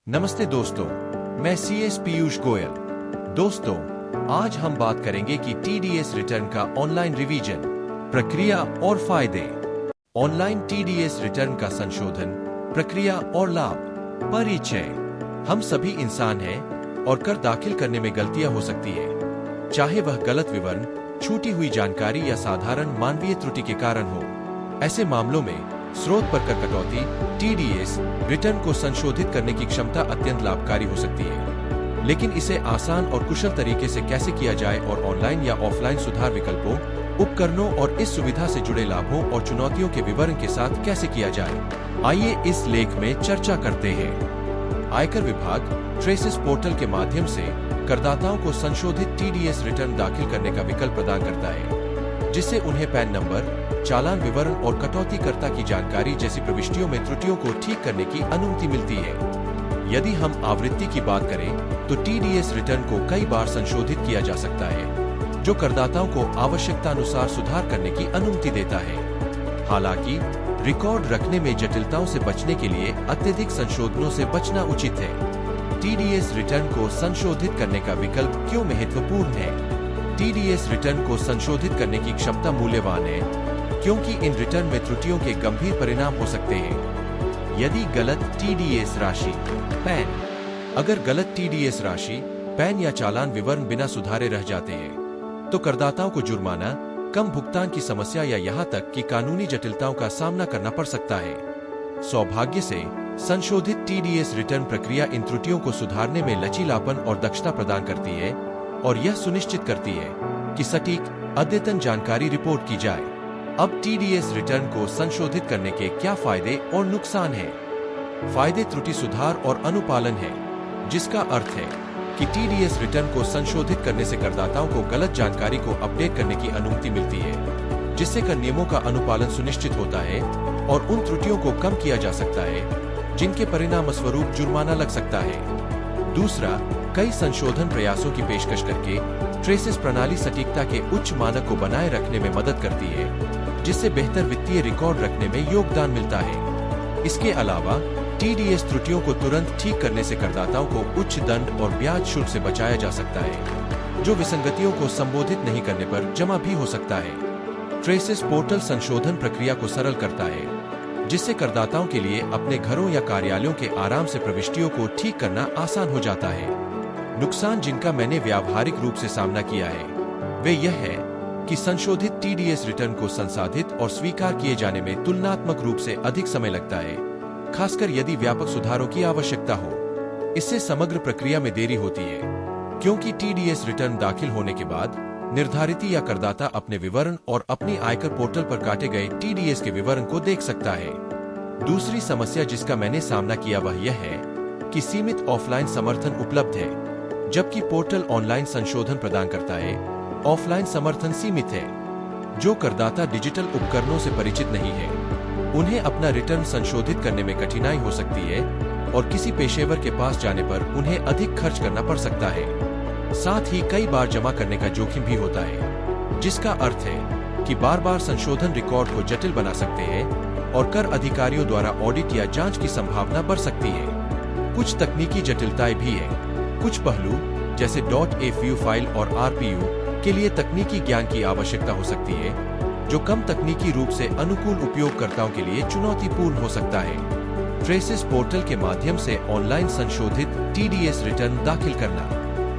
नमस्ते दोस्तों, मैं CS पीयूष गोयल। दोस्तों, आज हम बात करेंगे कि TDS रिटर्न का ऑनलाइन रिवीजन, प्रक्रिया और फायदे। ऑनलाइन TDS रिटर्न का संशोधन, प्रक्रिया और लाभ। परिचय। हम सभी इंसान हैं और कर दाखिल करने में गलतियां हो सकती है, चाहे वह गलत विवरण, छूटी हुई जानकारी या साधारण मानवीय त्रुटि के कारण हो। ऐसे मामलों में स्रोत पर कर कटौती TDS रिटर्न को संशोधित करने की क्षमता अत्यंत लाभकारी हो सकती है। लेकिन इसे आसान और कुशल तरीके से कैसे किया जाए और ऑनलाइन या ऑफलाइन सुधार विकल्पों, उपकरणों और इस सुविधा से जुड़े लाभों और चुनौतियों के विवरण के साथ कैसे किया जाए, आइए इस लेख में चर्चा करते हैं। आयकर विभाग ट्रेसेस पोर्टल के माध्यम से करदाताओं को संशोधित TDS रिटर्न दाखिल करने का विकल्प प्रदान करता है, जिससे उन्हें पैन नंबर, चालान विवरण और कटौतीकर्ता की जानकारी जैसी प्रविष्टियों में त्रुटियों को ठीक करने की अनुमति मिलती है। यदि हम आवृत्ति की बात करें तो TDS रिटर्न को कई बार संशोधित किया जा सकता है, जो करदाताओं को आवश्यकतानुसार सुधार करने की अनुमति देता है। हालांकि रिकॉर्ड रखने में जटिलताओं से बचने के लिए अत्यधिक संशोधनों से बचना उचित है। TDS रिटर्न को संशोधित करने का विकल्प क्यों महत्वपूर्ण है? TDS रिटर्न को संशोधित करने की क्षमता मूल्यवान है, क्योंकि इन रिटर्न में त्रुटियों के गंभीर परिणाम हो सकते हैं। यदि गलत TDS राशि, पैन, अगर गलत TDS राशि, पैन या चालान विवरण बिना सुधारे रह जाते हैं, तो करदाताओं को जुर्माना, कम भुगतान की समस्या या यहाँ तक कि कानूनी जटिलताओं का सामना करना पड़ सकता है। सौभाग्य से संशोधित TDS रिटर्न प्रक्रिया इन त्रुटियों को सुधारने में लचीलापन और दक्षता प्रदान करती है और यह सुनिश्चित करती है कि सटीक, अद्यतन जानकारी रिपोर्ट की जाए। अब TDS रिटर्न को संशोधित करने के क्या फायदे और नुकसान हैं? फायदे त्रुटि सुधार और अनुपालन है, जिसका अर्थ है कि TDS रिटर्न को संशोधित करने से करदाताओं को गलत जानकारी को अपडेट करने की अनुमति मिलती है, जिससे कर नियमों का अनुपालन सुनिश्चित होता है और उन त्रुटियों को कम किया जा सकता है जिनके परिणाम स्वरूप जुर्माना लग सकता है। दूसरा, कई संशोधन प्रयासों की पेशकश करके ट्रेसेस प्रणाली सटीकता के उच्च मानक को बनाए रखने में मदद करती है, जिससे बेहतर वित्तीय रिकॉर्ड रखने में योगदान मिलता है। इसके अलावा TDS त्रुटियों को तुरंत ठीक करने से करदाताओं को उच्च दंड और ब्याज शुल्क से बचाया जा सकता है, जो विसंगतियों को संबोधित नहीं करने पर जमा भी हो सकता है। ट्रेसेस पोर्टल संशोधन प्रक्रिया को सरल करता है, जिससे करदाताओं के लिए अपने घरों या कार्यालयों के आराम से प्रविष्टियों को ठीक करना आसान हो जाता है। नुकसान जिनका मैंने व्यावहारिक रूप से सामना किया है, वे यह है कि संशोधित TDS रिटर्न को संसाधित और स्वीकार किए जाने में तुलनात्मक रूप से अधिक समय लगता है, खासकर यदि व्यापक सुधारों की आवश्यकता हो। इससे समग्र प्रक्रिया में देरी होती है, क्योंकि TDS रिटर्न दाखिल होने के बाद निर्धारित या करदाता अपने विवरण और अपनी आयकर पोर्टल पर काटे गए TDS के विवरण को देख सकता है। दूसरी समस्या जिसका मैंने सामना किया वह यह है कि सीमित ऑफलाइन समर्थन उपलब्ध है। जबकि पोर्टल ऑनलाइन संशोधन प्रदान करता है, ऑफलाइन समर्थन सीमित है। जो करदाता डिजिटल उपकरणों से परिचित नहीं है, उन्हें अपना रिटर्न संशोधित करने में कठिनाई हो सकती है और किसी पेशेवर के पास जाने पर उन्हें अधिक खर्च करना पड़ सकता है। साथ ही कई बार जमा करने का जोखिम भी होता है, जिसका अर्थ है कि बार बार संशोधन रिकॉर्ड को जटिल बना सकते हैं और कर अधिकारियों द्वारा ऑडिट या जांच की संभावना बढ़ सकती है। कुछ तकनीकी जटिलताएं भी है। कुछ पहलू जैसे .avu फाइल और RPU के लिए तकनीकी ज्ञान की आवश्यकता हो सकती है, जो कम तकनीकी रूप से अनुकूल उपयोगकर्ताओं के लिए चुनौतीपूर्ण हो सकता है। ट्रेसेस पोर्टल के माध्यम से ऑनलाइन संशोधित TDS रिटर्न दाखिल करना।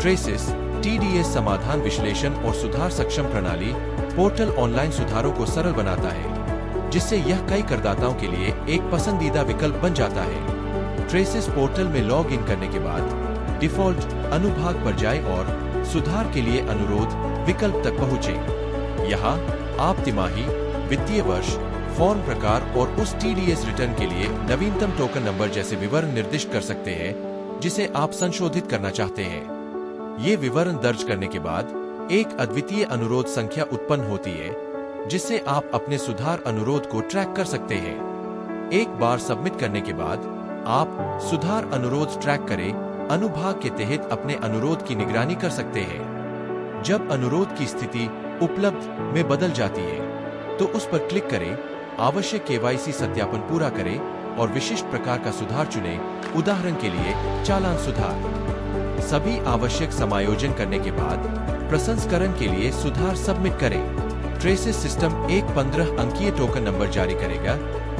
ट्रेसेस TDS समाधान विश्लेषण और सुधार सक्षम प्रणाली पोर्टल ऑनलाइन सुधारों को सरल बनाता है, जिससे यह कई करदाताओं के लिए एक पसंदीदा विकल्प बन जाता है। ट्रेसेस पोर्टल में लॉग इन करने के बाद डिफॉल्ट अनुभाग पर जाएं और सुधार के लिए अनुरोध विकल्प तक पहुंचें। यहाँ आप तिमाही, वित्तीय वर्ष, फॉर्म प्रकार और उस TDS रिटर्न के लिए नवीनतम टोकन नंबर जैसे विवरण निर्दिष्ट कर सकते हैं, जिसे आप संशोधित करना चाहते हैं। ये विवरण दर्ज करने के बाद एक अद्वितीय अनुरोध संख्या उत्पन्न होती है, जिससे आप अपने सुधार अनुरोध को ट्रैक कर सकते हैं। एक बार सबमिट करने के बाद आप सुधार अनुरोध ट्रैक करें अनुभाग के तहत अपने अनुरोध की निगरानी कर सकते हैं। जब अनुरोध की स्थिति उपलब्ध में बदल जाती है, तो उस पर क्लिक करें, आवश्यक KYC सत्यापन पूरा करें और विशिष्ट प्रकार का सुधार चुनें उदाहरण के लिए चालान सुधार। सभी आवश्यक समायोजन करने के बाद प्रसंस्करण के लिए सुधार सबमिट करें। ट्रेसेस सिस्टम एक 15 अंकीय टोकन नंबर जारी करेगा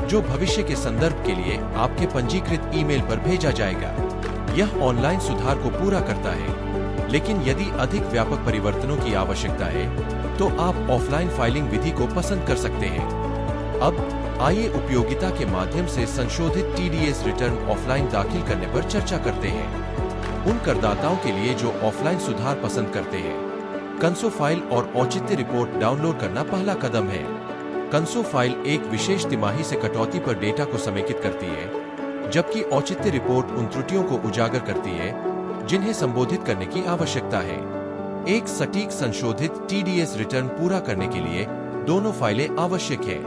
जो भविष्य के संदर्भ के लिए आपके पंजीकृत ईमेल पर भेजा जाएगा। यह ऑनलाइन सुधार को पूरा करता है, लेकिन यदि अधिक व्यापक परिवर्तनों की आवश्यकता है तो आप ऑफलाइन फाइलिंग विधि को पसंद कर सकते हैं। अब आइए उपयोगिता के माध्यम से संशोधित टीडीएस रिटर्न ऑफलाइन दाखिल करने पर चर्चा करते हैं। उन करदाताओं के लिए जो ऑफलाइन सुधार पसंद करते हैं, कंसो फाइल और औचित्य रिपोर्ट डाउनलोड करना पहला कदम है। कंसो फाइल एक विशेष तिमाही से कटौती पर डेटा को समेकित करती है, जबकि औचित्य रिपोर्ट उन त्रुटियों को उजागर करती है जिन्हें संबोधित करने की आवश्यकता है। एक सटीक संशोधित टीडीएस रिटर्न पूरा करने के लिए दोनों फाइलें आवश्यक है।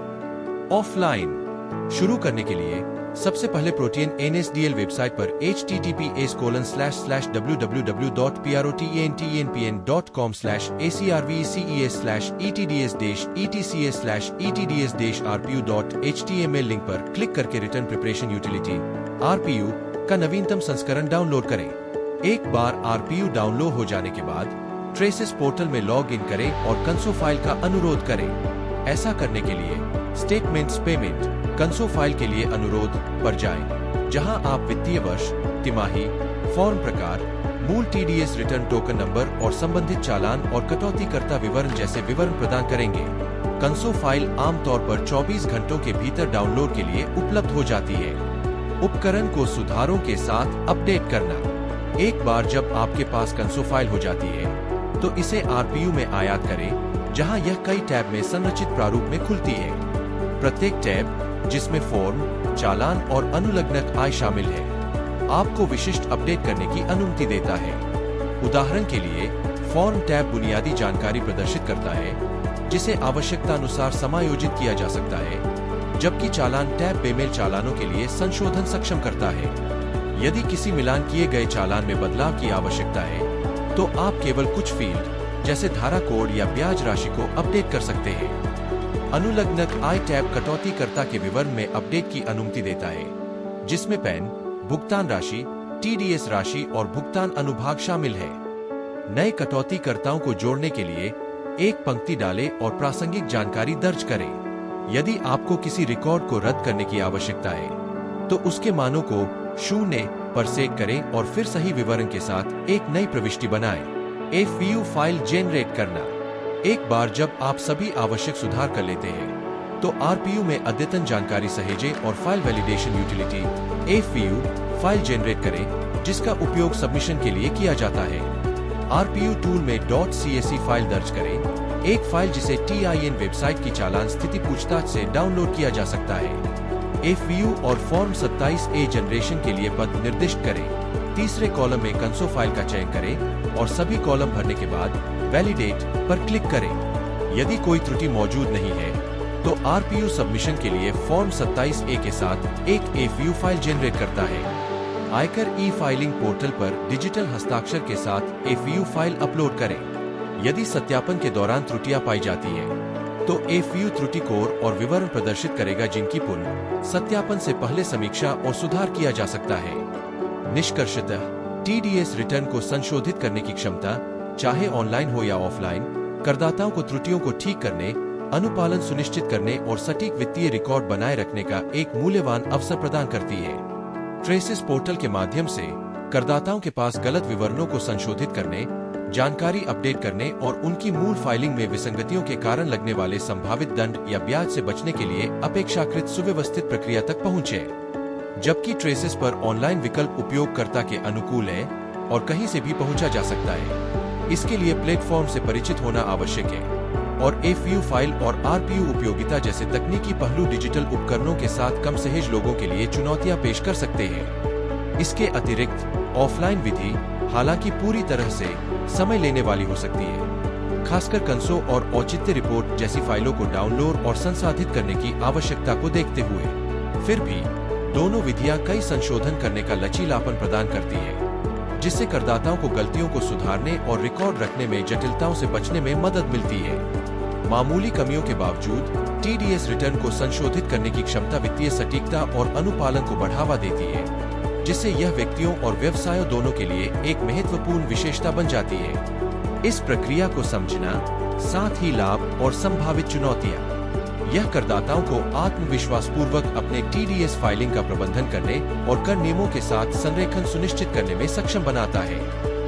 ऑफलाइन शुरू करने के लिए सबसे पहले प्रोटियन NSDL वेबसाइट पर https://www.protntpn.com/acrvces/etcs/etcs-rpu.html लिंक पर क्लिक करके रिटर्न प्रिपरेशन यूटिलिटी RPU का नवीनतम संस्करण डाउनलोड करें। एक बार RPU डाउनलोड हो जाने के बाद ट्रेसेस पोर्टल में लॉग इन करें और कंसो फाइल का अनुरोध करें। ऐसा करने के लिए स्टेटमेंट्स पेमेंट कंसो फाइल के लिए अनुरोध पर जाएं, जहां आप वित्तीय वर्ष, तिमाही, फॉर्म प्रकार, मूल टीडीएस रिटर्न टोकन नंबर और संबंधित चालान और कटौतीकर्ता विवरण जैसे विवरण प्रदान करेंगे। कंसो फाइल आमतौर पर 24 घंटों के भीतर डाउनलोड के लिए उपलब्ध हो जाती है। उपकरण को सुधारों के साथ अपडेट करना। एक बार जब आपके पास कंसो फाइल हो जाती है तो इसे RPU में आयात करें, जहां यह कई टैब में संरचित प्रारूप में खुलती है। प्रत्येक टैब, जिसमें फॉर्म, चालान और अनुलग्नक आय शामिल है, आपको विशिष्ट अपडेट करने की अनुमति देता है। उदाहरण के लिए फॉर्म टैब बुनियादी जानकारी प्रदर्शित करता है जिसे आवश्यकतानुसार समायोजित किया जा सकता है, जबकि चालान टैब बेमेल चालानों के लिए संशोधन सक्षम करता है। यदि किसी मिलान किए गए चालान में बदलाव की आवश्यकता है तो आप केवल कुछ फील्ड जैसे धारा कोड या ब्याज राशि को अपडेट कर सकते हैं। अनुलग्नक आय टैब कटौतीकर्ता के विवरण में अपडेट की अनुमति देता है, जिसमें पैन, भुगतान राशि, टीडीएस राशि और भुगतान अनुभाग शामिल है। नए कटौतीकर्ताओं को जोड़ने के लिए एक पंक्ति डालें और प्रासंगिक जानकारी दर्ज करें। यदि आपको किसी रिकॉर्ड को रद्द करने की आवश्यकता है तो उसके मानों को 0 पर सेट करें और फिर सही विवरण के साथ एक नई प्रविष्टि बनाएं। FVU फाइल जेनरेट करना। एक बार जब आप सभी आवश्यक सुधार कर लेते हैं तो RPU में अद्यतन जानकारी सहेजें और file validation utility FVU file generate करें, जिसका उपयोग सबमिशन के लिए किया जाता है। RPU टूल में .csv फाइल दर्ज करें, एक फाइल जिसे TIN वेबसाइट की चालान स्थिति पूछताछ से डाउनलोड किया जा सकता है। FVU और फॉर्म 27A जनरेशन के लिए पद निर्दिष्ट करें। तीसरे कॉलम में कंसो फाइल का चयन करें और सभी कॉलम भरने के बाद वैलिडेट पर क्लिक करें। यदि कोई त्रुटि मौजूद नहीं है तो RPU सबमिशन के लिए फॉर्म 27A के साथ एक FVU फाइल जेनरेट करता है। आयकर ई-फाइलिंग पोर्टल पर डिजिटल हस्ताक्षर के साथ FVU फाइल अपलोड करें। यदि सत्यापन के दौरान त्रुटियां पाई जाती है तो FVU त्रुटि कोड और विवरण प्रदर्शित करेगा, जिनकी पुनः सत्यापन से पहले समीक्षा और सुधार किया जा सकता है। निष्कर्षतः TDS रिटर्न को संशोधित करने की क्षमता, चाहे ऑनलाइन हो या ऑफलाइन, करदाताओं को त्रुटियों को ठीक करने, अनुपालन सुनिश्चित करने और सटीक वित्तीय रिकॉर्ड बनाए रखने का एक मूल्यवान अवसर प्रदान करती है। ट्रेसेस पोर्टल के माध्यम से करदाताओं के पास गलत विवरणों को संशोधित करने, जानकारी अपडेट करने और उनकी मूल फाइलिंग में विसंगतियों के कारण लगने वाले संभावित दंड या ब्याज से बचने के लिए अपेक्षाकृत सुव्यवस्थित प्रक्रिया तक पहुँचे। जबकि ट्रेसेस पर ऑनलाइन विकल्प उपयोगकर्ता के अनुकूल है और कहीं से भी पहुंचा जा सकता है। इसके लिए प्लेटफॉर्म से परिचित होना आवश्यक है और FVU फाइल और RPU उपयोगिता जैसे तकनीकी पहलू डिजिटल उपकरणों के साथ कम सहज लोगों के लिए चुनौतियां पेश कर सकते हैं। इसके अतिरिक्त ऑफलाइन विधि हालांकि पूरी तरह से समय लेने वाली हो सकती है, खासकर कंसो और औचित्य रिपोर्ट जैसी फाइलों को डाउनलोड और संसाधित करने की आवश्यकता को देखते हुए। फिर भी दोनों विधियां कई संशोधन करने का लचीलापन प्रदान करती है, जिससे करदाताओं को गलतियों को सुधारने और रिकॉर्ड रखने में जटिलताओं से बचने में मदद मिलती है। मामूली कमियों के बावजूद TDS रिटर्न को संशोधित करने की क्षमता वित्तीय सटीकता और अनुपालन को बढ़ावा देती है। जिससे यह व्यक्तियों और व्यवसायों दोनों के लिए एक महत्वपूर्ण विशेषता बन जाती है। इस प्रक्रिया को समझना, साथ ही लाभ और संभावित चुनौतियां, यह करदाताओं को आत्मविश्वास पूर्वक अपने TDS फाइलिंग का प्रबंधन करने और कर नियमों के साथ संरेखन सुनिश्चित करने में सक्षम बनाता है।